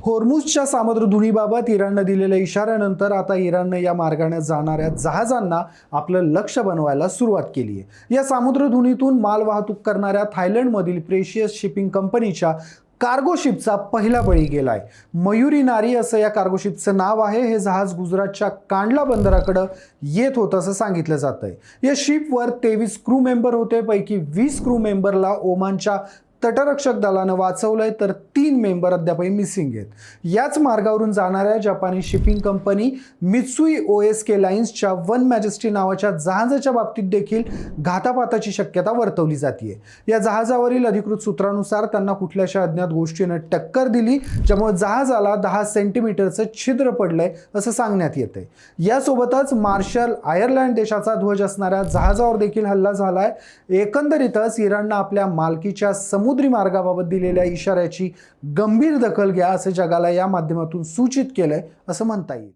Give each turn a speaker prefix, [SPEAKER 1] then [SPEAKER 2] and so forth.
[SPEAKER 1] होर्मुझच्या सामुद्रधुनीबाबत इराणनं दिलेल्या इशाऱ्यानंतर आता इराणनं या मार्गाने जाणाऱ्या जहाजांना आपलं लक्ष बनवायला सुरुवात केली आहे। या सामुद्रधुनीतून माल वाहतूक करणाऱ्या थायलंडमधील प्रेशियस शिपिंग कंपनीच्या कार्गो शिपचा पहिला बळी गेलाय। मयुरी नारी असं या कार्गो शिपचं नाव आहे। हे जहाज गुजरातच्या कांडला बंदराकडे येत होतं असं सांगितलं जातंय। या शिपवर 23 क्रू मेंबर होते, पैकी 20 क्रू मेंबरला ओमानच्या तटरक्षक दलानं वाचवलंय, तर 3 मेंबर अद्यापही मिसिंग आहेत। याच मार्गावरून जाणाऱ्या जपानी शिपिंग कंपनी मित्सुई ओएसके लाईन्सच्या वन मॅजेस्टी नावाच्या जहाजाच्या बाबतीत देखील घातापाताची शक्यता वर्तवली जाते। या जहाजावरील अधिकृत सूत्रानुसार त्यांना कुठल्याशा अज्ञात गोष्टीने टक्कर दिली, ज्यामुळे जहाजाला 10 सेंटीमीटरचं छिद्र पडलंय असं सांगण्यात येतंय। यासोबतच मार्शल आयर्लंड देशाचा ध्वज असणाऱ्या जहाजावर देखील हल्ला झालाय। एकंदरीतच इराणनं आपल्या मालकीच्या समुद्री मार्गाबाबत दिलेल्या इशाऱ्याची गंभीर दखल घ्या असं जगाला या माध्यमातून सूचित केलंय असं म्हणता येईल।